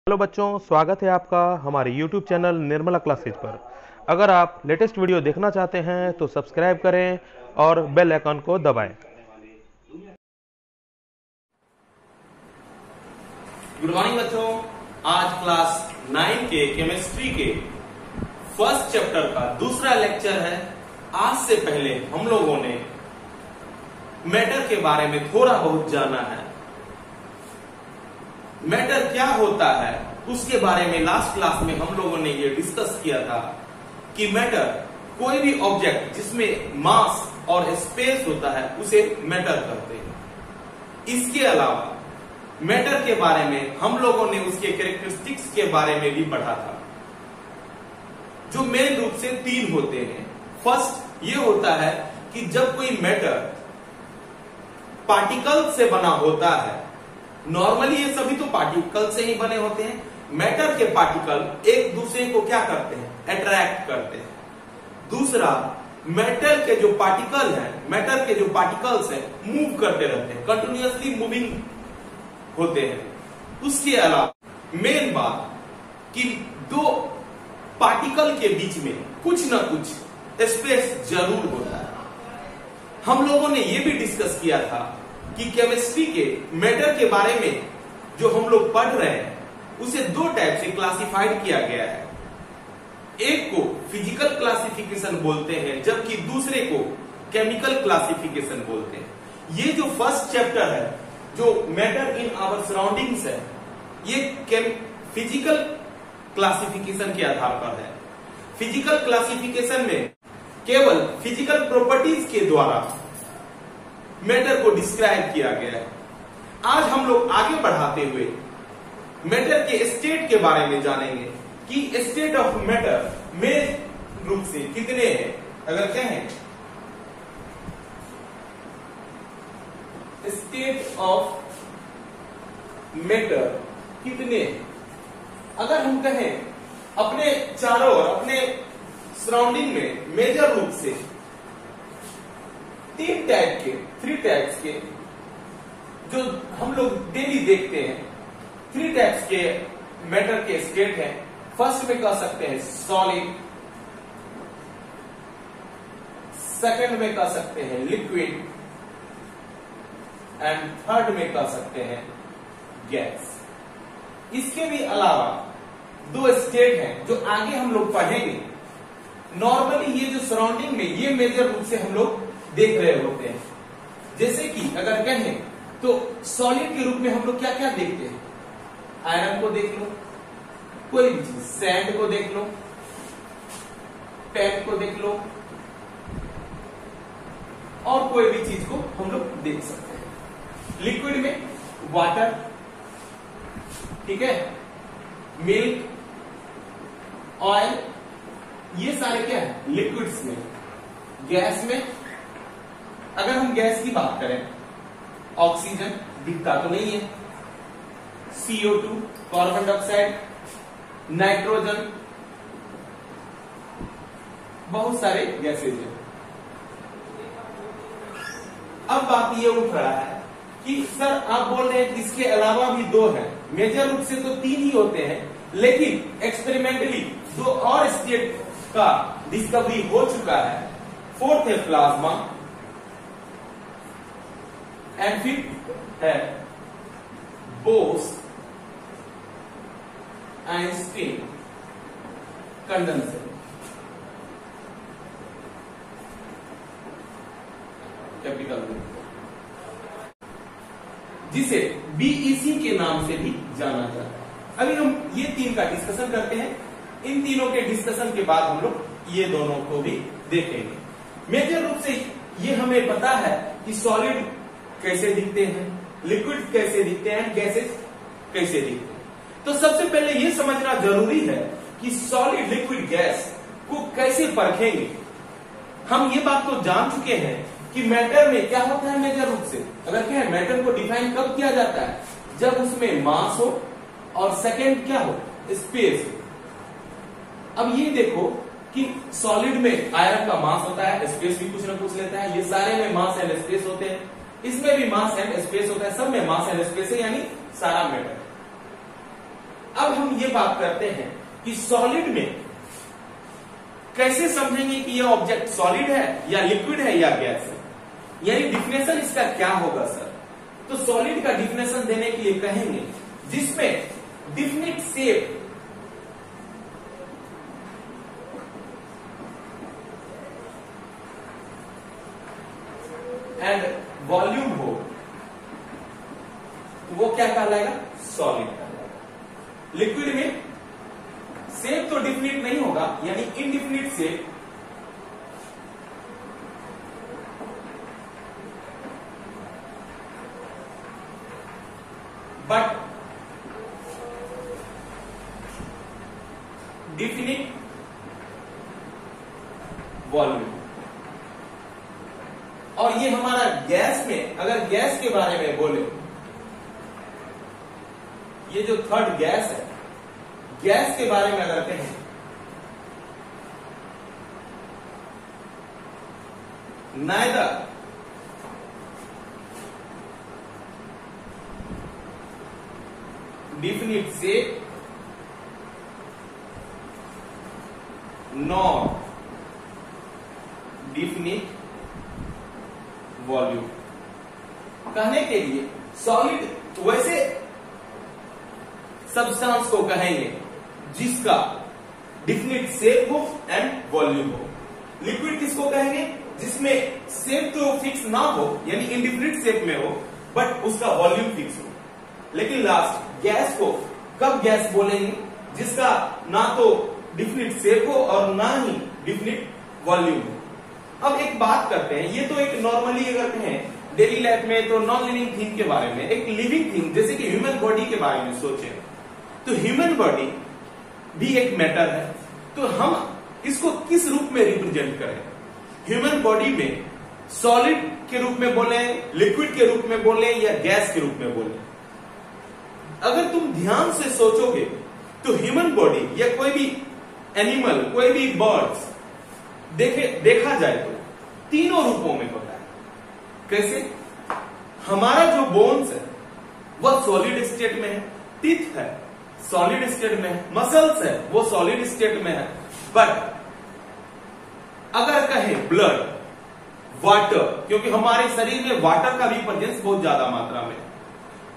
Hello बच्चों, स्वागत है आपका हमारे YouTube चैनल निर्मला क्लासेज पर। अगर आप लेटेस्ट वीडियो देखना चाहते हैं तो सब्सक्राइब करें और बेल आइकन को दबाएं। गुड मॉर्निंग बच्चों, आज क्लास 9 के केमिस्ट्री के फर्स्ट चैप्टर का दूसरा लेक्चर है। आज से पहले हम लोगों ने मैटर के बारे में थोड़ा बहुत जाना है। मैटर क्या होता है उसके बारे में लास्ट क्लास में हम लोगों ने ये डिस्कस किया था कि मैटर कोई भी ऑब्जेक्ट जिसमें मास और स्पेस होता है उसे मैटर कहते हैं। इसके अलावा मैटर के बारे में हम लोगों ने उसके कैरेक्टरिस्टिक्स के बारे में भी पढ़ा था, जो मेन रूप से 3 होते हैं। फर्स्ट ये होता है कि जब कोई मैटर पार्टिकल से बना होता है, नॉर्मली ये सभी तो पार्टिकल से ही बने होते हैं। मैटर के पार्टिकल एक दूसरे को क्या करते हैं? अट्रैक्ट करते हैं। दूसरा, मैटर के जो पार्टिकल हैं, मैटर के जो पार्टिकल्स हैं मूव करते रहते हैं, कंटिन्यूअसली मूविंग होते हैं। उसके अलावा मेन बात कि दो पार्टिकल के बीच में कुछ ना कुछ स्पेस जरूर होता है। हम लोगों ने यह भी डिस्कस किया था कि केमिस्ट्री के मैटर के बारे में जो हम लोग पढ़ रहे हैं उसे 2 टाइप से क्लासिफाइड किया गया है। एक को फिजिकल क्लासिफिकेशन बोलते हैं, जबकि दूसरे को केमिकल क्लासिफिकेशन बोलते हैं। ये जो फर्स्ट चैप्टर है, जो मैटर इन आवर सराउंडिंग्स है, ये फिजिकल क्लासिफिकेशन के आधार पर है। फिजिकल क्लासिफिकेशन में केवल फिजिकल प्रॉपर्टीज के द्वारा मैटर को डिस्क्राइब किया गया है। आज हम लोग आगे बढ़ाते हुए मैटर के स्टेट के बारे में जानेंगे कि स्टेट ऑफ मैटर मेन रूप से कितने हैं। अगर कहें स्टेट ऑफ मैटर कितने हैं, अगर हम कहें अपने चारों ओर, अपने सराउंडिंग में मेजर रूप से 3 टाइप्स के जो हम लोग डेली देखते हैं, 3 टाइप्स के मैटर के स्टेट हैं। फर्स्ट में कह सकते हैं सॉलिड, सेकंड में कह सकते हैं लिक्विड एंड थर्ड में कह सकते हैं गैस। इसके भी अलावा 2 स्टेट हैं जो आगे हम लोग पढ़ेंगे। नॉर्मली ये जो सराउंडिंग में ये मेजर रूप से हम लोग देख रहे होते हैं। जैसे कि अगर कहें तो सॉलिड के रूप में हम लोग क्या क्या देखते हैं? आयरन को देख लो, कोई भी चीज, सैंड को देख लो, पेन को देख लो, और कोई भी चीज को हम लोग देख सकते हैं। लिक्विड में वाटर, ठीक है, मिल्क, ऑयल, ये सारे क्या है? लिक्विड्स में। गैस में अगर हम गैस की बात करें, ऑक्सीजन दिखता तो नहीं है, CO2, कार्बन डाइऑक्साइड, नाइट्रोजन, बहुत सारे गैसेज हैं। अब बात ये उठ रहा है कि सर आप बोल रहे हैं कि इसके अलावा भी 2 हैं। मेजर रूप से तो 3 ही होते हैं, लेकिन एक्सपेरिमेंटली 2 और स्टेट का डिस्कवरी हो चुका है। फोर्थ है प्लाज्मा एंड फिफ्थ है बोस आइंस्टीन कंडेंसर। कैपिटल जिसे BEC के नाम से भी जाना जाता है। अभी हम ये 3 का डिस्कशन करते हैं। इन तीनों के डिस्कशन के बाद हम लोग ये दोनों को भी देखेंगे। मेजर रूप से ये हमें पता है कि सॉलिड कैसे दिखते हैं, लिक्विड कैसे दिखते हैं, गैसेस कैसे दिखते हैं। तो सबसे पहले ये समझना जरूरी है कि सॉलिड, लिक्विड, गैस को कैसे परखेंगे। हम ये बात तो जान चुके हैं कि मैटर में क्या होता है मेजर रूप से। अगर क्या है, मैटर को डिफाइन कब किया जाता है? जब उसमें मास हो और सेकेंड क्या हो? स्पेस। अब ये देखो कि सॉलिड में आयरन का मास होता है, स्पेस भी कुछ ना कुछ लेता है। ये सारे में मास एंड स्पेस होते हैं, इसमें भी मास एंड स्पेस होता है, सब में मास एंड स्पेस है, यानी सारा मैटर। अब हम हम ये बात करते हैं कि सॉलिड में कैसे समझेंगे कि यह ऑब्जेक्ट सॉलिड है या लिक्विड है या गैस है, यानी डिफिनेशन इसका क्या होगा सर। तो सॉलिड का डिफिनेशन देने के लिए कहेंगे जिसमें डिफिनिट शेप एंड वॉल्यूम हो, तो वो क्या कहलाएगा, सॉलिड कहलाएगा। लिक्विड में शेप तो डिफिनिट नहीं होगा, यानी indefinite shape, but definite volume. और ये हमारा गैस में, अगर गैस के बारे में बोले, ये जो थर्ड गैस है, गैस के बारे में अगर कहें, neither definite shape nor definite volume. कहने के लिए सॉलिड वैसे सब्सटेंस को कहेंगे जिसका डिफिनिट शेप हो एंड वॉल्यूम हो। लिक्विड किसको कहेंगे, जिसमें शेप तो फिक्स ना हो, यानी इनडिफिनिट शेप में हो, बट उसका वॉल्यूम फिक्स हो। लेकिन लास्ट गैस को कब गैस बोलेंगे, जिसका ना तो डिफिनिट शेप हो और ना ही डिफिनिट वॉल्यूम हो। अब एक बात करते हैं, ये तो एक नॉर्मली अगर कहें डेली लाइफ में तो नॉन लिविंग थिंग के बारे में, एक लिविंग थिंग जैसे कि ह्यूमन बॉडी के बारे में सोचें, तो ह्यूमन बॉडी भी एक मैटर है। तो हम इसको किस रूप में रिप्रेजेंट करें, ह्यूमन बॉडी में सॉलिड के रूप में बोले, लिक्विड के रूप में बोले या गैस के रूप में बोले। अगर तुम ध्यान से सोचोगे तो ह्यूमन बॉडी या कोई भी एनिमल, कोई भी बर्ड्स देखा जाए तो तीनों रूपों में होता है। कैसे, हमारा जो बोन्स है वह सॉलिड स्टेट में है, टीथ है सॉलिड स्टेट में है, मसल्स है वो सॉलिड स्टेट में है। बट अगर कहें ब्लड, वाटर, क्योंकि हमारे शरीर में वाटर का भी प्रेजेंस बहुत ज्यादा मात्रा में,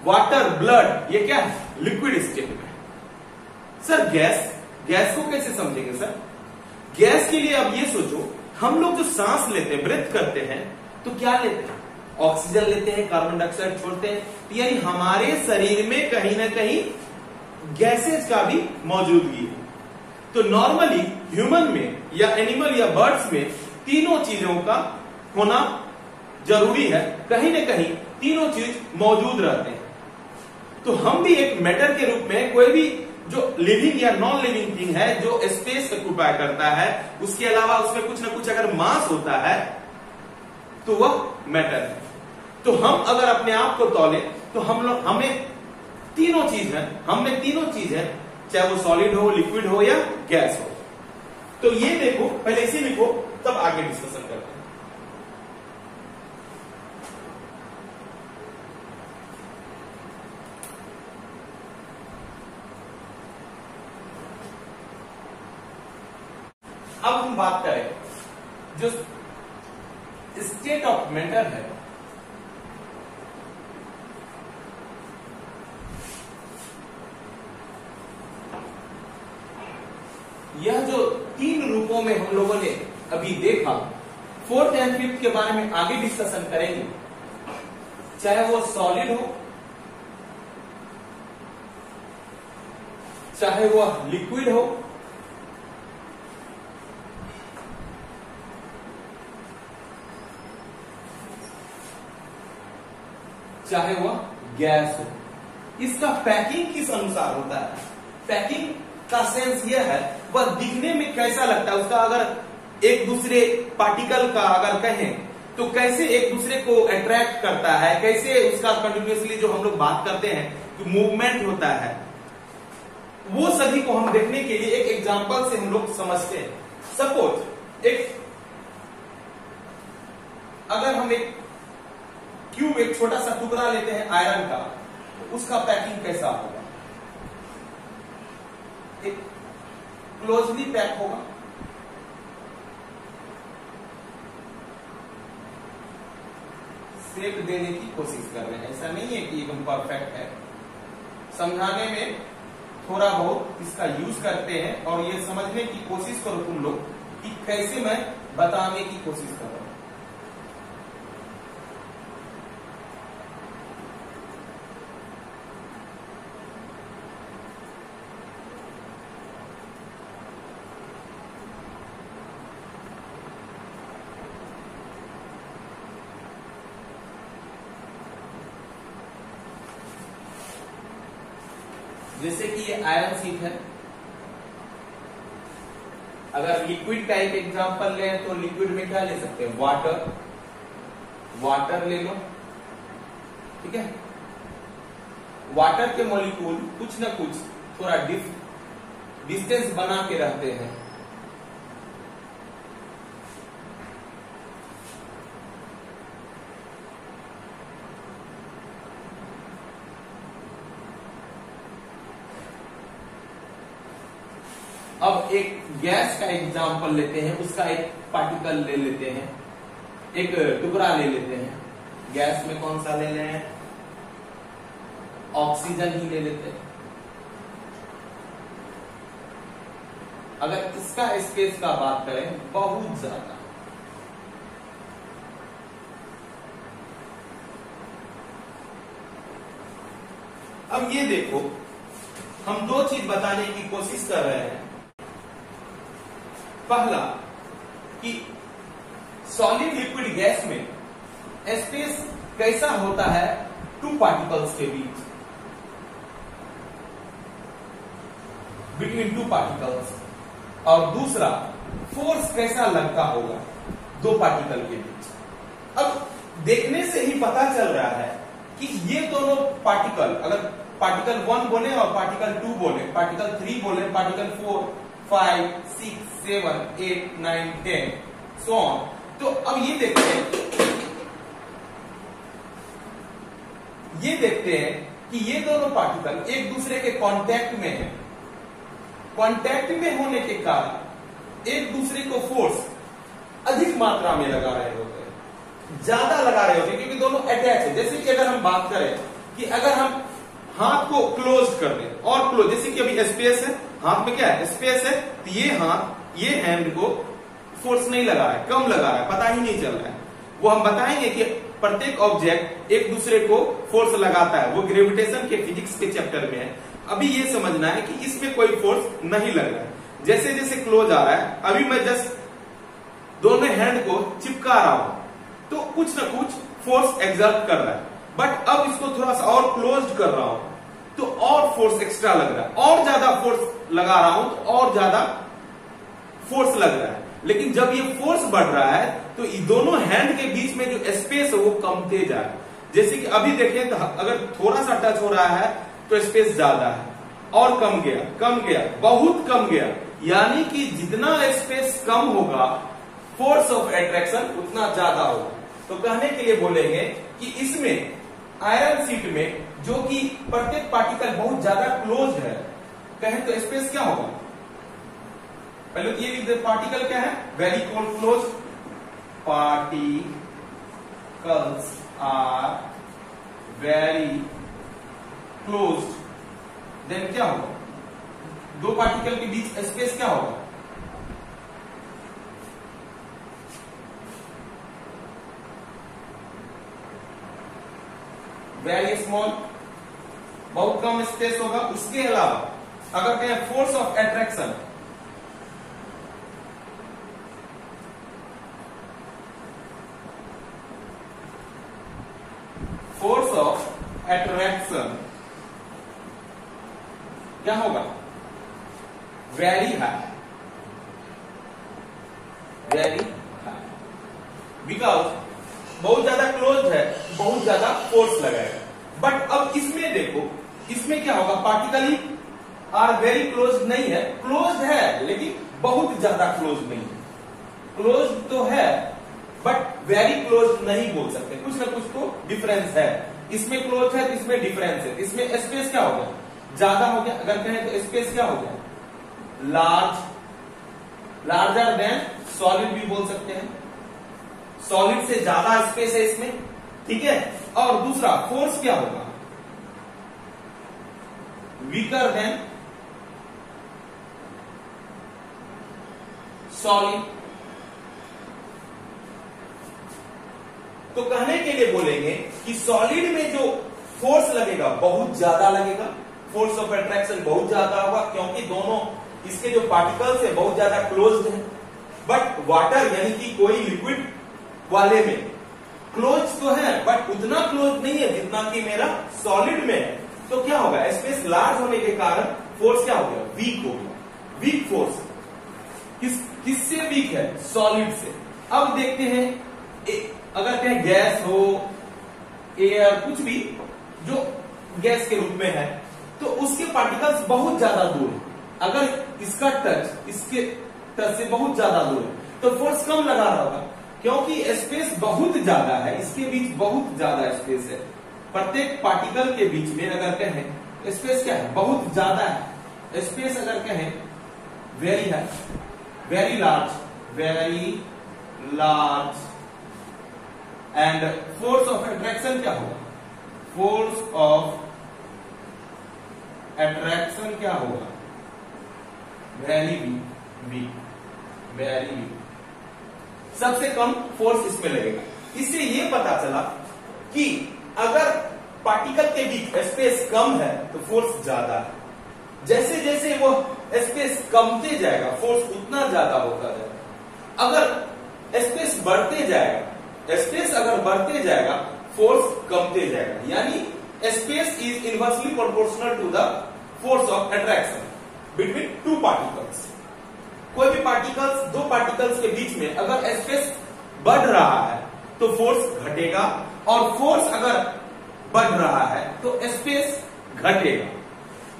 वाटर, ब्लड, ये क्या है, लिक्विड स्टेट में। सर गैस को कैसे समझेंगे सर। गैस के लिए अब ये सोचो, हम लोग जो सांस लेते हैं, ब्रेथ करते हैं, तो क्या लेते हैं, ऑक्सीजन लेते हैं, कार्बन डाइऑक्साइड छोड़ते हैं, यानी हमारे शरीर में कहीं ना कहीं गैसेज का भी मौजूदगी है। तो नॉर्मली ह्यूमन में या एनिमल या बर्ड्स में तीनों चीजों का होना जरूरी है, कहीं ना कहीं तीनों चीज मौजूद रहते हैं। तो हम भी एक मैटर के रूप में, कोई भी जो लिविंग या नॉन लिविंग थिंग है जो स्पेस ऑक्यूपाई करता है, उसके अलावा उसमें कुछ ना कुछ अगर मास होता है तो वह मैटर है। तो हम अगर अपने आप को तौले तो हमें तीनों चीज है, हमें तीनों चीज है, चाहे वो सॉलिड हो, लिक्विड हो या गैस हो। तो ये देखो, पहले इसे लिखो तब आगे डिस्कशन करते हैं। अब हम बात करें जो स्टेट ऑफ मैटर है, यह जो तीन रूपों में हम लोगों ने अभी देखा, फोर्थ एंड फिफ्थ के बारे में आगे डिस्कशन करेंगे। चाहे वो सॉलिड हो, चाहे वह लिक्विड हो, चाहे वह गैस हो। इसका पैकिंग किस अनुसार होता है, पैकिंग का सेंस यह है वह दिखने में कैसा लगता है, उसका अगर एक दूसरे पार्टिकल का अगर कहें तो कैसे एक दूसरे को अट्रैक्ट करता है, कैसे उसका कंटिन्यूअसली जो हम लोग बात करते हैं कि मूवमेंट होता है, वो सभी को हम देखने के लिए एक एग्जांपल से हम लोग समझते हैं। सपोज अगर हम एक क्यूब, एक छोटा सा टुकड़ा लेते हैं आयरन का, तो उसका पैकिंग कैसा होगा। एक क्लोजली पैक होगा, शेप देने की कोशिश कर रहे हैं। ऐसा नहीं है कि एकदम परफेक्ट है, समझाने में थोड़ा बहुत इसका यूज करते हैं और ये समझने की कोशिश करो तुम लोग कि कैसे मैं बताने की कोशिश कर रहा हूं। जैसे कि ये आयरन शीट है, अगर लिक्विड का एक एग्जांपल लें तो लिक्विड में क्या ले सकते हैं, वाटर ले लो, ठीक है। वाटर के मॉलिक्यूल कुछ ना कुछ थोड़ा डिस्टेंस बना के रहते हैं। अब एक गैस का एग्जांपल लेते हैं, उसका एक पार्टिकल ले लेते हैं, एक टुकड़ा ले लेते हैं। गैस में कौन सा ले लें, ऑक्सीजन ही ले लेते हैं। अगर इसका स्पेस का बात करें बहुत ज्यादा, अब ये देखो हम दो चीज बताने की कोशिश कर रहे हैं। पहला कि सॉलिड लिक्विड गैस में स्पेस कैसा होता है टू पार्टिकल्स के बीच, बिटवीन टू पार्टिकल्स, और दूसरा फोर्स कैसा लगता होगा दो पार्टिकल के बीच। अब देखने से ही पता चल रहा है कि ये दोनों पार्टिकल, अगर पार्टिकल 1 बोले और पार्टिकल 2 बोले, पार्टिकल 3 बोले, पार्टिकल 4, 5, 6, 7, 8, 9, 10 सो ऑन। तो अब ये देखते हैं कि ये दोनों पार्टिकल एक दूसरे के कांटेक्ट में है। कांटेक्ट में होने के कारण एक दूसरे को फोर्स अधिक मात्रा में लगा रहे होते हैं, ज्यादा लगा रहे होते हैं, क्योंकि दोनों अटैच है। जैसे कि अगर हम बात करें कि अगर हम हाथ को क्लोज कर दें और क्लोज, जैसे कि अभी स्पेस है, हाथ में क्या है, स्पेस है, तो ये हाथ, ये हैंड को फोर्स नहीं लगा रहा है, कम लगा रहा है, पता ही नहीं चल रहा है। वो हम बताएंगे कि प्रत्येक ऑब्जेक्ट एक दूसरे को फोर्स लगाता है, वो ग्रेविटेशन के फिजिक्स के चैप्टर में है। अभी ये समझना है कि इसमें कोई फोर्स नहीं लग रहा है। जैसे जैसे क्लोज आ रहा है, अभी मैं जस्ट दोनों हैंड को चिपका रहा हूं तो कुछ ना कुछ फोर्स एक्सर्ट कर रहा है, बट अब इसको थोड़ा सा और क्लोज कर रहा हूं तो और फोर्स एक्स्ट्रा लग रहा है, और ज्यादा फोर्स लगा रहा हूं तो और ज्यादा फोर्स लग रहा है। लेकिन जब ये फोर्स बढ़ रहा है तो ये दोनों हैंड के बीच में जो स्पेस है वो कमते जा रहा है। जैसे कि अभी देखें तो अगर थोड़ा सा टच हो रहा है तो स्पेस ज्यादा है, और कम गया, बहुत कम गया। यानी कि जितना स्पेस कम होगा फोर्स ऑफ अट्रैक्शन उतना ज्यादा होगा। तो कहने के लिए बोलेंगे कि इसमें आयरन शीट में जो कि प्रत्येक पार्टिकल बहुत ज्यादा क्लोज है, कहें तो स्पेस क्या होगा, पहले तो ये लिख दे, पार्टिकल क्या है, very close, particles are very close, then क्या होगा, दो पार्टिकल के बीच स्पेस क्या होगा, वेरी स्मॉल, बहुत कम स्पेस होगा। उसके अलावा अगर कहें force of attraction, force of attraction क्या होगा, very high, very high, because बहुत ज्यादा क्लोज है, बहुत ज्यादा फोर्स लगाएगा। बट अब इसमें देखो, इसमें क्या होगा, पार्टिकल आर वेरी क्लोज नहीं है, क्लोज है लेकिन बहुत ज्यादा क्लोज नहीं है। क्लोज तो है बट वेरी क्लोज नहीं बोल सकते, कुछ ना कुछ तो डिफरेंस है। इसमें क्लोज है तो इसमें डिफरेंस है। इसमें स्पेस क्या हो गया, ज्यादा हो गया, अगर कहें तो स्पेस क्या हो गया, लार्जर देन सॉलिड भी बोल सकते हैं, सॉलिड से ज्यादा स्पेस है इसमें, ठीक है। और दूसरा फोर्स क्या होगा, वीकर देन सॉलिड। तो कहने के लिए बोलेंगे कि सॉलिड में जो फोर्स लगेगा बहुत ज्यादा लगेगा, फोर्स ऑफ अट्रैक्शन बहुत ज्यादा होगा, क्योंकि दोनों इसके जो पार्टिकल्स है बहुत ज्यादा क्लोज्ड है। बट वाटर यानी कि कोई लिक्विड वाले में क्लोज तो है बट उतना क्लोज नहीं है जितना कि मेरा सॉलिड में है। तो क्या होगा, स्पेस लार्ज होने के कारण फोर्स क्या हो गया, वीक हो गया। वीक फोर्स किससे वीक है, सॉलिड से। अब देखते हैं अगर कहें गैस हो, एयर, कुछ भी जो गैस के रूप में है, तो उसके पार्टिकल्स बहुत ज्यादा दूर है। अगर इसका टच इसके टच से बहुत ज्यादा दूर है तो फोर्स कम लगा रहा होगा, क्योंकि स्पेस बहुत ज्यादा है, इसके बीच बहुत ज्यादा स्पेस है। प्रत्येक पार्टिकल के बीच में अगर कहें स्पेस क्या है, बहुत ज्यादा है। स्पेस अगर कहें वेरी है, very large and force of attraction क्या होगा, फोर्स ऑफ अट्रैक्शन क्या होगा, वेरी वीक। सबसे कम फोर्स इसमें लगेगा। इससे ये पता चला कि अगर पार्टिकल के बीच स्पेस कम है तो फोर्स ज्यादा है, जैसे जैसे वो स्पेस कमते जाएगा फोर्स उतना ज्यादा होता जाएगा। अगर स्पेस बढ़ते जाएगा, स्पेस अगर बढ़ते जाएगा फोर्स कमते जाएगा, यानी space is inversely proportional to the force of attraction between two particles. कोई भी पार्टिकल्स, दो पार्टिकल्स के बीच में अगर स्पेस बढ़ रहा है तो फोर्स घटेगा, और फोर्स अगर बढ़ रहा है तो स्पेस घटेगा।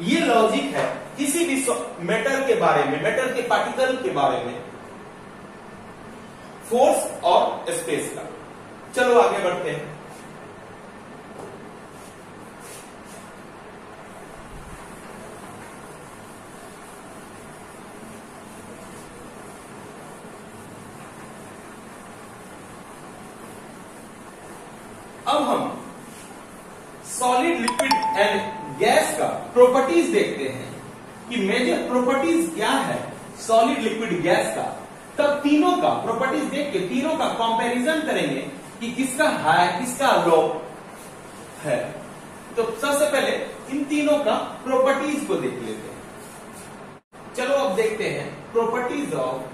ये लॉजिक है किसी भी मैटर के बारे में, मैटर के पार्टिकल के बारे में, फोर्स और स्पेस का। चलो आगे बढ़ते हैं। अब हम सॉलिड, लिक्विड एंड गैस का प्रॉपर्टीज देखते हैं कि मेजर प्रॉपर्टीज क्या है सॉलिड, लिक्विड, गैस का। तब तीनों का प्रॉपर्टीज देख के तीनों का कंपैरिजन करेंगे कि किसका हाई किसका लो है। तो सबसे पहले इन तीनों का प्रॉपर्टीज को देख लेते हैं। चलो अब देखते हैं properties of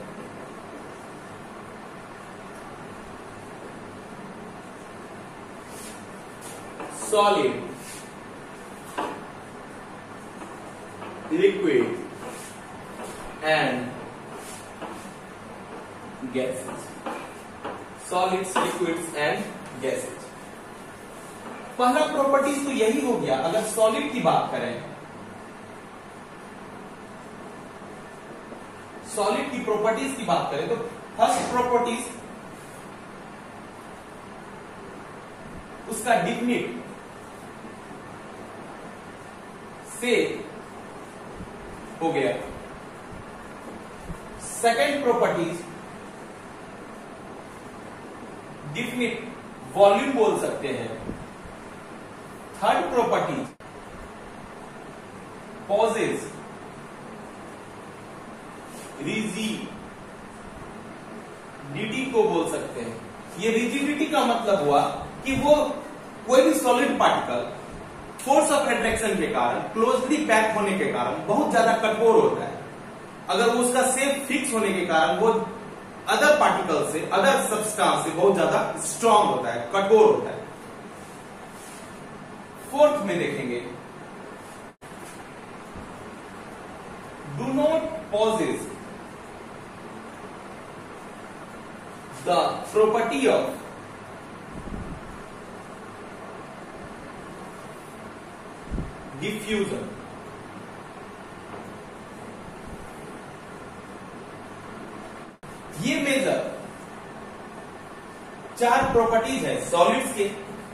solid, liquid and gases. Solids, liquids and gases. पहला प्रॉपर्टीज तो यही हो गया। अगर सॉलिड की बात करें, सॉलिड की प्रॉपर्टीज की बात करें तो फर्स्ट प्रॉपर्टीज उसका डिफिनिट से हो गया। सेकेंड प्रॉपर्टीज डिफिनिट वॉल्यूम बोल सकते हैं। थर्ड प्रॉपर्टीज पॉजेज रिजिडिटी को बोल सकते हैं। ये रिजिडिटी का मतलब हुआ कि वो कोई भी solid particle force of attraction के कारण, क्लोजली पैक होने के कारण बहुत ज्यादा कठोर होता है। अगर वो उसका शेप फिक्स होने के कारण वो अदर पार्टिकल से, अदर सब्सटेंस से बहुत ज्यादा स्ट्रांग होता है, कठोर होता है। फोर्थ में देखेंगे do not possess the property of diffusion. ये मेजर चार प्रॉपर्टीज है सॉलिड्स के।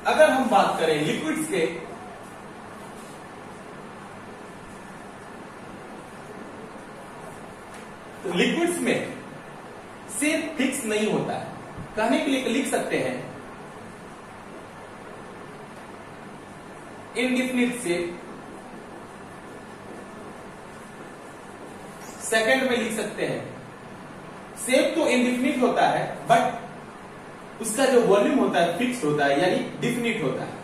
अगर हम बात करें लिक्विड्स के, तो लिक्विड्स में शेप फिक्स नहीं होता है। कहने के लिए लिख सकते हैं इनडिफिनिट शेप। सेकंड में लिख सकते हैं शेप तो इनडिफिनिट होता है बट उसका जो वॉल्यूम होता है फिक्स्ड होता है, यानी डिफिनिट होता है।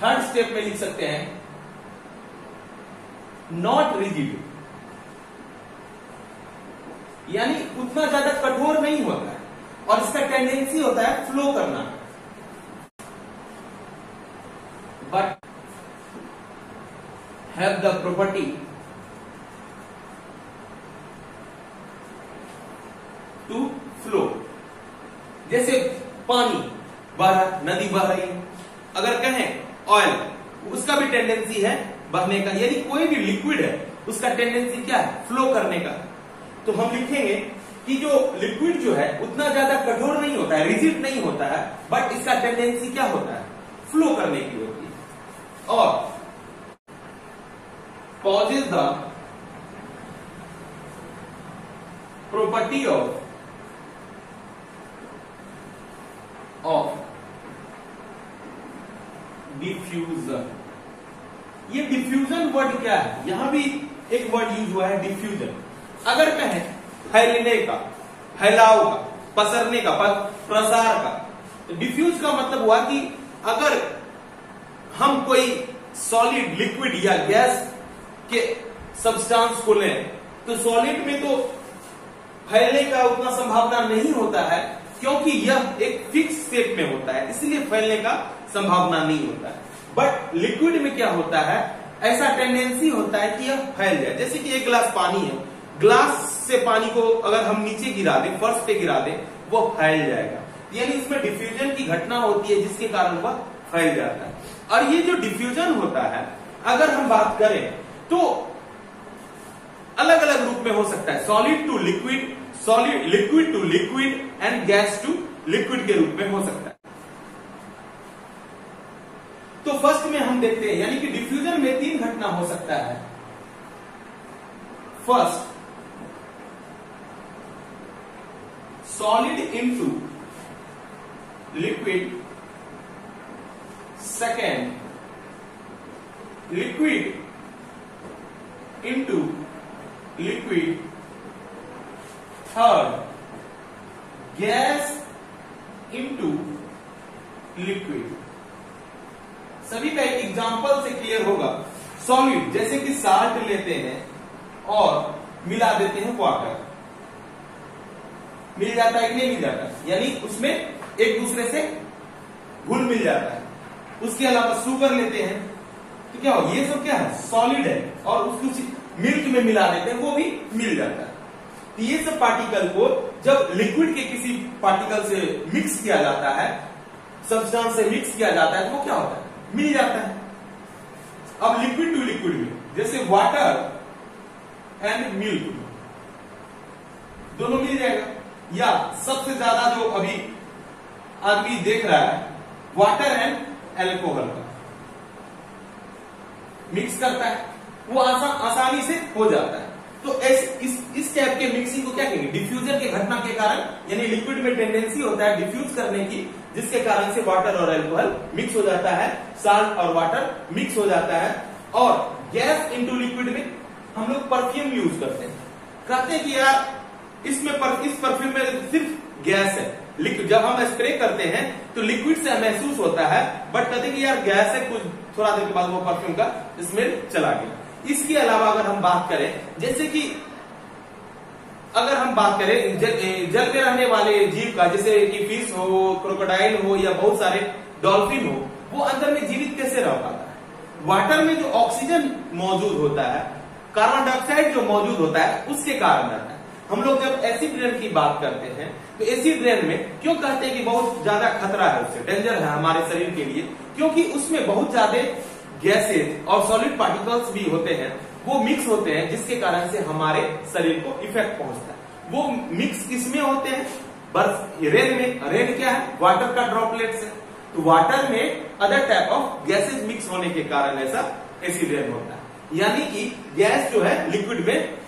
थर्ड स्टेप में लिख सकते हैं नॉट रिजिड, यानी उतना ज्यादा कठोर नहीं होता है और इसका टेंडेंसी होता है फ्लो करना, but have the property to flow. जैसे पानी बह रहा, नदी बह रही है, अगर कहें ऑयल, उसका भी टेंडेंसी है बहने का, यानी कोई भी लिक्विड है उसका टेंडेंसी क्या है, फ्लो करने का। तो हम लिखेंगे कि जो लिक्विड जो है उतना ज्यादा कठोर नहीं होता है, रिजिड नहीं होता है, बट इसका टेंडेंसी क्या होता है, फ्लो करने की होती है। और possess the property of diffusion. ये डिफ्यूजन वर्ड क्या है, यहां भी एक वर्ड यूज हुआ है डिफ्यूजन। अगर कहें फैलने का, फैलाव का, पसरने का, प्रसार का, तो डिफ्यूज का मतलब हुआ कि अगर हम कोई सॉलिड, लिक्विड या गैस के सब्सटेंस को लें तो सॉलिड में तो फैलने का उतना संभावना नहीं होता है क्योंकि यह एक फिक्स शेप में होता है, इसलिए फैलने का संभावना नहीं होता है। बट लिक्विड में क्या होता है, ऐसा टेंडेंसी होता है कि यह फैल जाए। जैसे कि एक गिलास पानी है, ग्लास से पानी को अगर हम नीचे गिरा दें, फर्श पे गिरा दें, वो फैल जाएगा, यानी उसमें डिफ्यूजन की घटना होती है जिसके कारण वह फैल जाता है। और ये जो डिफ्यूजन होता है, अगर हम बात करें तो अलग अलग रूप में हो सकता है, solid to liquid, solid, liquid to liquid and gas to liquid के रूप में हो सकता है। तो फर्स्ट में हम देखते हैं, यानी कि डिफ्यूजन में तीन घटना हो सकता है। First, solid into liquid. Second, liquid into liquid. Third, gas into liquid. सभी का एक एग्जांपल से क्लियर होगा। सॉलिड जैसे कि साल्ट लेते हैं और मिला देते हैं वाटर, मिल जाता है कि नहीं मिल जाता, यानी उसमें एक दूसरे से घुल मिल जाता है। उसके अलावा शुगर लेते हैं तो क्या हो, ये सब क्या है, सॉलिड है, और उसको मिल्क में मिला देते हैं, वो भी मिल जाता है। तो ये सब पार्टिकल को जब लिक्विड के किसी पार्टिकल से मिक्स किया जाता है, सब्सटेंस से मिक्स किया जाता है, तो वो क्या होता है, मिल जाता है। अब लिक्विड टू लिक्विड में जैसे वाटर एंड मिल्क दोनों मिल जाएगा, या सबसे ज्यादा जो अभी आदमी देख रहा है वाटर एंड एल्कोहल का मिक्स करता है, वो आसानी से हो जाता है। तो इस टाइप के मिक्सिंग को क्या कहेंगे, डिफ्यूजन के घटना के कारण, यानी लिक्विड में टेंडेंसी होता है डिफ्यूज करने की, जिसके कारण से वाटर और अल्कोहल मिक्स हो जाता है, साल्ट और वाटर मिक्स हो जाता है। और गैस इनटू लिक्विड में हम लोग परफ्यूम यूज करते हैं, कहते हैं कि यार इसमें इस परफ्यूम में सिर्फ गैस है, जब हम स्प्रे करते हैं तो लिक्विड से महसूस होता है, बट कहते हैं कि यार गैस है, कुछ थोड़ा देर के बाद वो परफ्यूम का स्मेल चला गया। इसके अलावा अगर हम बात करें, जैसे कि अगर हम बात करें जल में रहने वाले जीव का, जैसे कि फिश हो, क्रोकोडाइल हो, या बहुत सारे डॉल्फिन हो, वो अंदर में जीवित कैसे रह पाता है, वाटर में जो ऑक्सीजन मौजूद होता है, कार्बन डाइऑक्साइड जो मौजूद होता है, उसके कारण रहता है। हम लोग जब एसिड रेन की बात करते हैं तो एसिड रेन में क्यों कहते हैं कि बहुत ज्यादा खतरा है, उससे डेंजर है हमारे शरीर के लिए, क्योंकि उसमें बहुत ज्यादा गैसेज और सॉलिड पार्टिकल्स भी होते हैं, वो मिक्स होते हैं, जिसके कारण से हमारे शरीर को इफेक्ट पहुंचता है। वो मिक्स किसमें होते हैं, बर्फ, रेन में। रेन क्या है, वाटर का ड्रॉपलेट्स है, तो वाटर में other type of gases mix होने के कारण ऐसा एसिड रेन होता है, यानी कि गैस जो है लिक्विड में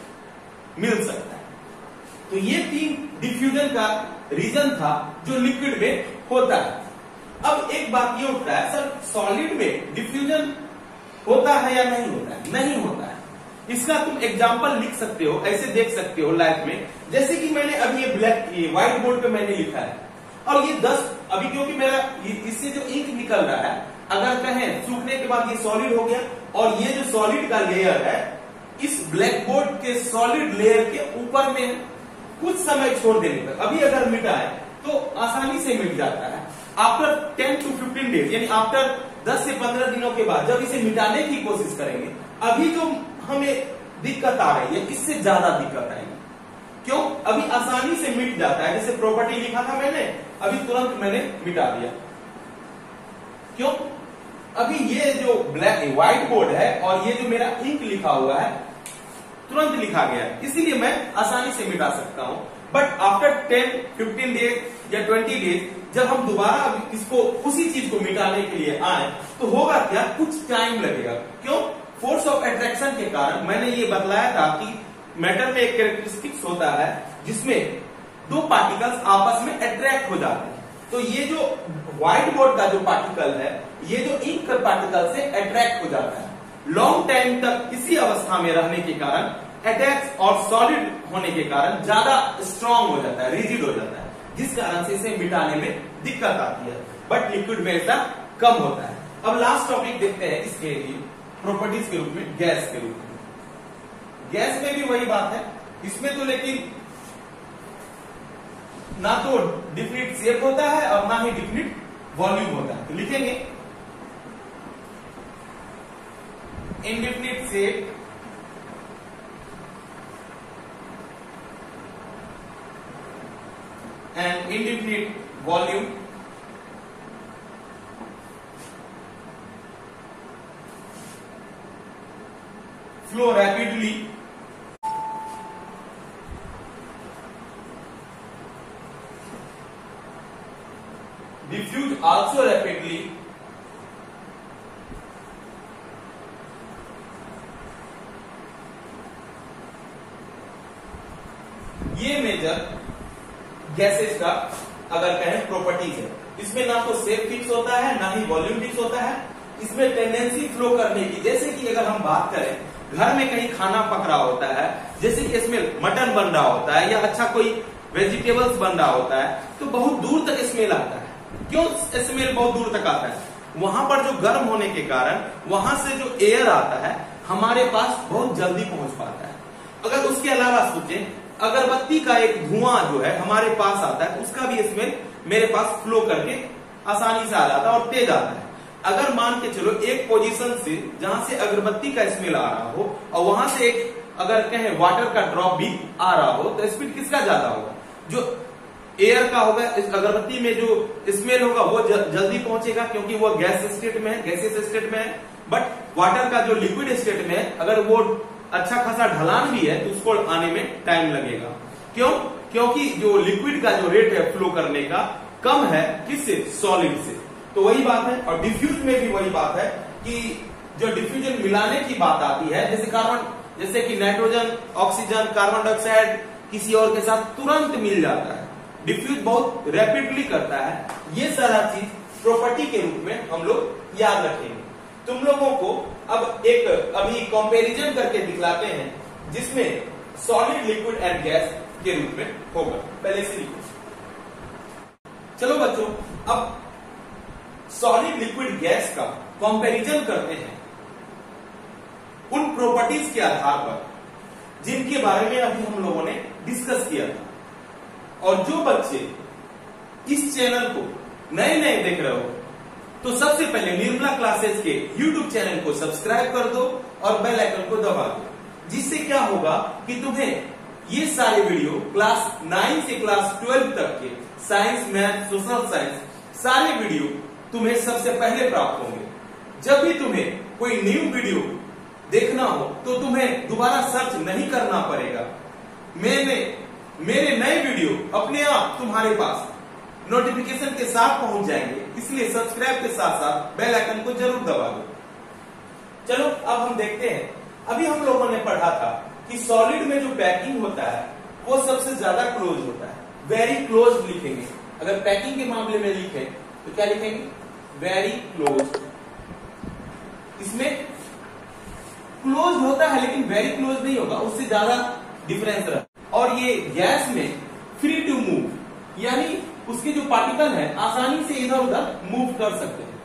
मिल सकता है। तो ये 3 डिफ्यूजन का रीजन था जो लिक्विड में होता है। अब एक बात ये उठता है, सर सॉलिड में डिफ्यूजन होता है या नहीं होता है? नहीं होता है। इसका तुम एग्जांपल लिख सकते हो, ऐसे देख सकते हो लाइफ में, जैसे कि मैंने अभी ये व्हाइट बोर्ड पे मैंने लिखा है और ये 10 अभी क्योंकि मेरा इससे जो इंक निकल रहा है, अगर कहें सूखने के बाद ये सॉलिड हो गया और ये जो सॉलिड का लेयर है इस ब्लैक बोर्ड के सॉलिड लेयर के ऊपर में कुछ समय छोड़ देने पर अभी अगर मिटाए तो आसानी से मिट जाता है। आफ्टर 10 to 15 डेज यानी आफ्टर 10 से 15 दिनों के बाद जब इसे मिटाने की कोशिश करेंगे, अभी जो हमें दिक्कत आ रही है इससे ज्यादा दिक्कत आएगी। क्यों? अभी आसानी से मिट जाता है, जैसे प्रॉपर्टी लिखा था मैंने, अभी तुरंत मैंने मिटा दिया। क्यों? अभी ये जो व्हाइट बोर्ड है और ये जो मेरा इंक लिखा हुआ है तुरंत लिखा गया है, इसीलिए मैं आसानी से मिटा सकता हूं। बट आफ्टर 10, 15 डेज या 20 डेज जब हम दोबारा इसको उसी चीज को मिटाने के लिए आए तो होगा क्या, कुछ टाइम लगेगा। क्यों? फोर्स ऑफ अट्रैक्शन के कारण। मैंने ये बतलाया था कि मैटर में एक कैरेक्टरिस्टिक्स होता है जिसमें 2 पार्टिकल्स आपस में अट्रैक्ट हो जाते हैं। तो ये जो व्हाइट बोर्ड का जो पार्टिकल है, ये जो इंक पार्टिकल से अट्रैक्ट हो जाता है, लॉन्ग टाइम तक इसी अवस्था में रहने के कारण अटैक्स और सॉलिड होने के कारण ज्यादा स्ट्रांग हो जाता है, रिजिड हो जाता है, जिस कारण से इसे मिटाने में दिक्कत आती है। बट लिक्विड में ऐसा कम होता है। अब लास्ट टॉपिक देखते हैं इसके लिए प्रॉपर्टीज के रूप में, गैस के रूप में। गैस में भी वही बात है, इसमें तो लेकिन ना तो डिफिनिट शेप होता है और ना ही डिफिनिट वॉल्यूम होता है। तो लिखेंगे indefinite shape and indefinite volume, flow rapidly, diffuse also rapidly, ये मेजर गैसेस का अगर कहें प्रॉपर्टीज है। इसमें ना तो शेप फिक्स होता है ना ही वॉल्यूम फिक्स होता है। इसमें टेंडेंसी फ्लो करने की, जैसे कि अगर हम बात करें घर में कहीं खाना पक रहा होता है, जैसे कि इसमें मटन बन रहा होता है या अच्छा कोई वेजिटेबल्स बन रहा होता है, तो बहुत दूर तक स्मेल आता है। क्यों स्मेल बहुत दूर तक आता है? वहां पर जो गर्म होने के कारण वहां से जो एयर आता है हमारे पास बहुत जल्दी पहुंच पाता है। अगर उसके अलावा सोचें, अगरबत्ती का एक धुआं जो है हमारे पास आता है, उसका भी स्मेल मेरे पास फ्लो करके आसानी से आ जाता है और तेज आता है। अगर मान के चलो एक पोजीशन से जहां से अगरबत्ती का स्मेल आ रहा हो और वहां से एक अगर कहें वाटर का ड्रॉप भी आ रहा हो, तो स्पीड किसका ज्यादा होगा? जो एयर का होगा। इस अगरबत्ती में जो स्मेल होगा वो जल्दी पहुंचेगा क्योंकि वो गैस स्टेट में है, गैसियस स्टेट में है। बट वाटर का जो लिक्विड स्टेट में है, अगर वो अच्छा खासा ढलान भी है तो उसको आने में टाइम लगेगा। क्यों? क्योंकि जो लिक्विड का जो रेट है फ्लो करने का कम है किससे? सॉलिड से। तो वही बात है। और डिफ्यूज में भी वही बात है कि जो डिफ्यूजन मिलाने की बात आती है, जैसे कि नाइट्रोजन, ऑक्सीजन, कार्बन डाइऑक्साइड किसी और के साथ तुरंत मिल जाता है। डिफ्यूज बहुत रैपिडली करता है। ये सारा चीज प्रॉपर्टी के रूप में हम लोग याद रखेंगे। तुम लोगों को अब एक अभी कंपैरिजन करके दिखलाते हैं जिसमें सॉलिड, लिक्विड एंड गैस के रूप में होगा। पहले से लिखो। चलो बच्चों, अब सॉलिड, लिक्विड, गैस का कंपैरिजन करते हैं उन प्रॉपर्टीज के आधार पर जिनके बारे में अभी हम लोगों ने डिस्कस किया था। और जो बच्चे इस चैनल को नए नए देख रहे हो तो सबसे पहले निर्मला क्लासेस के YouTube चैनल को सब्सक्राइब कर दो और बेल आइकन को दबा दो, जिससे क्या होगा कि तुम्हें ये सारे वीडियो क्लास 9 से क्लास 12 तक के साइंस, मैथ, सोशल साइंस सारे वीडियो तुम्हें सबसे पहले प्राप्त होंगे। जब भी तुम्हें कोई न्यू वीडियो देखना हो तो तुम्हें दोबारा सर्च नहीं करना पड़ेगा। मेरे नए वीडियो अपने आप तुम्हारे पास नोटिफिकेशन के साथ पहुंच जाएंगे। इसलिए सब्सक्राइब के साथ साथ बेल आइकन को जरूर दबा दो। चलो अब हम देखते हैं, अभी हम लोगों ने पढ़ा था कि सॉलिड में जो पैकिंग होता है वो सबसे ज्यादा क्लोज होता है, वेरी क्लोज लिखेंगे। अगर पैकिंग के मामले में लिखें तो क्या लिखेंगे, वेरी क्लोज। इसमें क्लोज होता है लेकिन वेरी क्लोज नहीं होगा, उससे ज्यादा डिफरेंस रहता। और ये गैस में फ्री टू मूव, यानी उसके जो पार्टिकल है आसानी से इधर उधर मूव कर सकते हैं।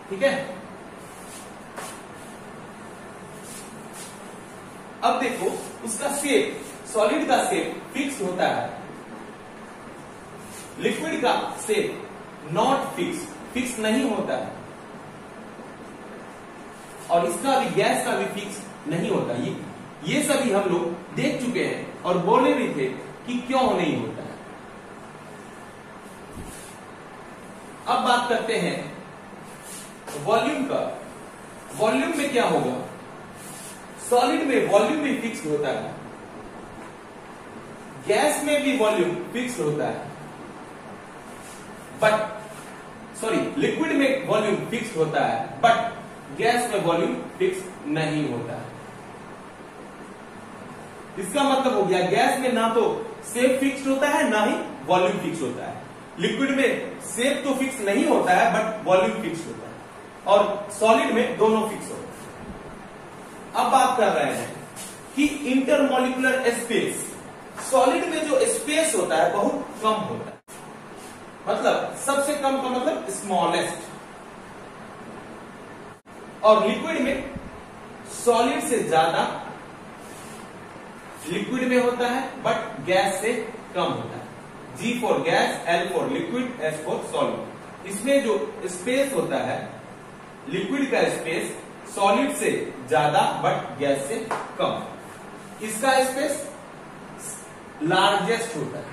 ठीक है, अब देखो उसका शेप, सॉलिड का शेप फिक्स होता है, लिक्विड का शेप नॉट फिक्स, फिक्स नहीं होता है, और इसका भी, गैस का भी फिक्स नहीं होता। ये सभी हम लोग देख चुके हैं और बोले भी थे कि क्यों नहीं होता है। अब बात करते हैं वॉल्यूम का। वॉल्यूम में क्या होगा, सॉलिड में वॉल्यूम भी फिक्स होता है, गैस में भी वॉल्यूम फिक्स होता है, लिक्विड में वॉल्यूम फिक्स होता है, बट गैस में वॉल्यूम फिक्स नहीं होता है। इसका मतलब हो गया गैस में ना तो शेप फिक्स होता है ना ही वॉल्यूम फिक्स होता है। लिक्विड में शेप तो फिक्स नहीं होता है बट वॉल्यूम फिक्स होता है, और सॉलिड में दोनों फिक्स होता है। अब बात कर रहे हैं कि इंटरमॉलिक्यूलर स्पेस, सॉलिड में जो स्पेस होता है बहुत कम होता है, मतलब सबसे कम का मतलब स्मॉलेस्ट, और लिक्विड में सॉलिड से ज्यादा लिक्विड में होता है बट गैस से कम होता है। G for gas, L for liquid, S for solid. इसमें जो स्पेस होता है, लिक्विड का स्पेस सॉलिड से ज्यादा बट गैस से कम, इसका स्पेस लार्जेस्ट होता है,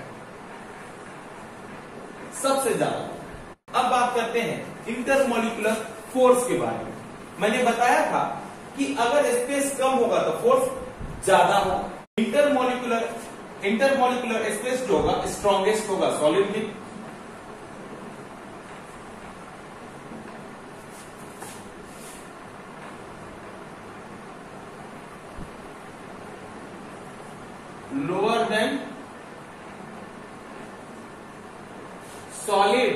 सबसे ज्यादा। अब बात करते हैं इंटरमॉलिक्यूलर फोर्स के बारे में। मैंने बताया था कि अगर स्पेस कम होगा तो फोर्स ज्यादा होगा। इंटरमॉलिक्यूलर स्पेस जो होगा स्ट्रॉन्गेस्ट होगा सॉलिड में, lower than solid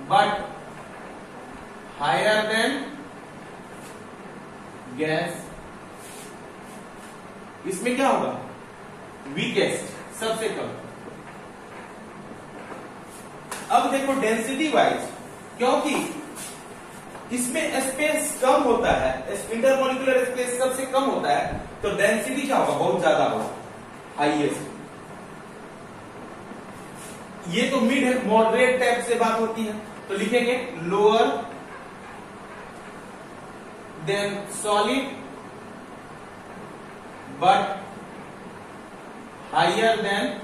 but higher than gas. इसमें क्या होगा, वीकेस्ट, सबसे कम। अब देखो डेंसिटी वाइज, क्योंकि इसमें स्पेस कम होता है, इंटरमॉलिक्यूलर स्पेस सबसे कम होता है, तो डेंसिटी क्या होगा, बहुत ज्यादा होगा, हाईएस्ट। ये तो मिड है, मॉडरेट टाइप से बात होती है, तो लिखेंगे lower than solid but higher than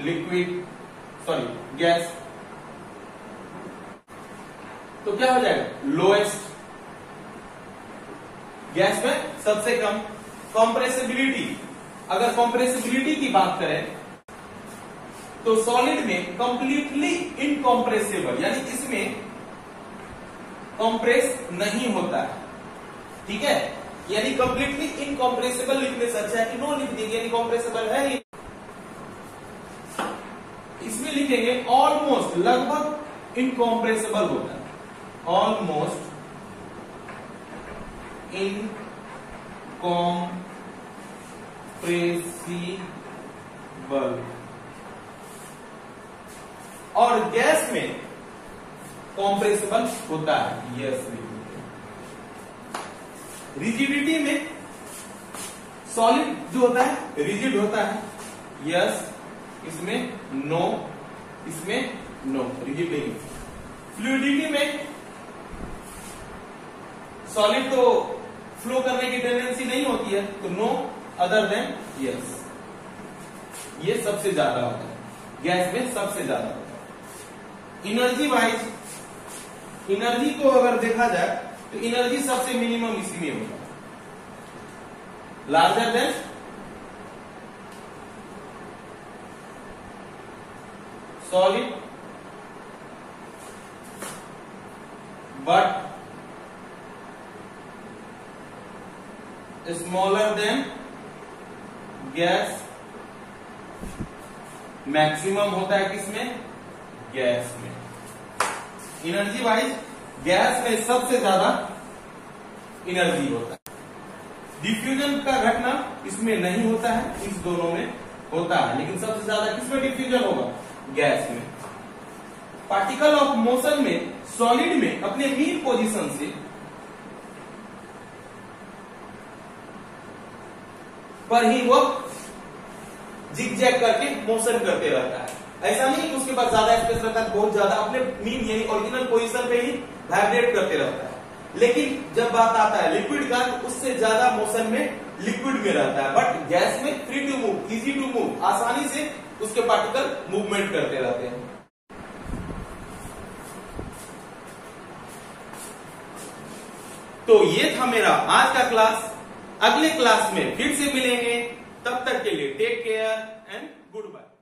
liquid, gas. तो क्या हो जाएगा, लोएस्ट, गैस में सबसे कम। कॉम्प्रेसिबिलिटी, अगर कॉम्प्रेसिबिलिटी की बात करें तो सॉलिड में कंप्लीटली इनकॉम्प्रेसिबल, यानी इसमें कंप्रेस नहीं होता है। ठीक है, यानी कंप्लीटली इनकॉम्प्रेसिबल लिखने से अच्छा है कि नो लिख देंगे, यानी कॉम्प्रेसिबल है ही। इसमें लिखेंगे ऑलमोस्ट, लगभग इनकॉम्प्रेसिबल होता है, ऑलमोस्ट इनकॉम्प्रेसिबल। और गैस में कॉम्प्रेसिबल होता है, यस। रिजिडिटी में सॉलिड जो होता है रिजिड होता है, यस। इसमें नो, इसमें नो, रिजिड नहीं। फ्लूइडिटी में सॉलिड तो फ्लो करने की टेंडेंसी नहीं होती है, तो नो, अदर देन यस। ये सबसे ज्यादा होता है, गैस में सबसे ज्यादा होता है। एनर्जी वाइज, एनर्जी को अगर देखा जाए तो एनर्जी सबसे मिनिमम इसी में होता है। larger than solid but smaller than gas. Maximum होता है किसमें? गैस में। एनर्जी वाइज गैस में सबसे ज्यादा एनर्जी होता है। डिफ्यूजन का घटना इसमें नहीं होता है, इस दोनों में होता है, लेकिन सबसे ज्यादा किसमें डिफ्यूजन होगा? गैस में। पार्टिकल ऑफ मोशन में सॉलिड में अपने मीन पोजीशन से पर ही वो जिग-जैग करके मोशन करते रहता है। ऐसा नहीं कि उसके पास ज्यादा स्पेस रहता है, बहुत ज्यादा अपने मीन यानी ओरिजिनल पोजीशन पे ही वाइब्रेट करते रहता है। लेकिन जब बात आता है लिक्विड का, तो उससे ज्यादा मोशन में लिक्विड में रहता है, बट गैस में free to move, easy to move, आसानी से उसके पार्टिकल मूवमेंट करते रहते हैं। तो ये था मेरा आज का क्लास। अगले क्लास में फिर से मिलेंगे, तब तक के लिए take care and good bye.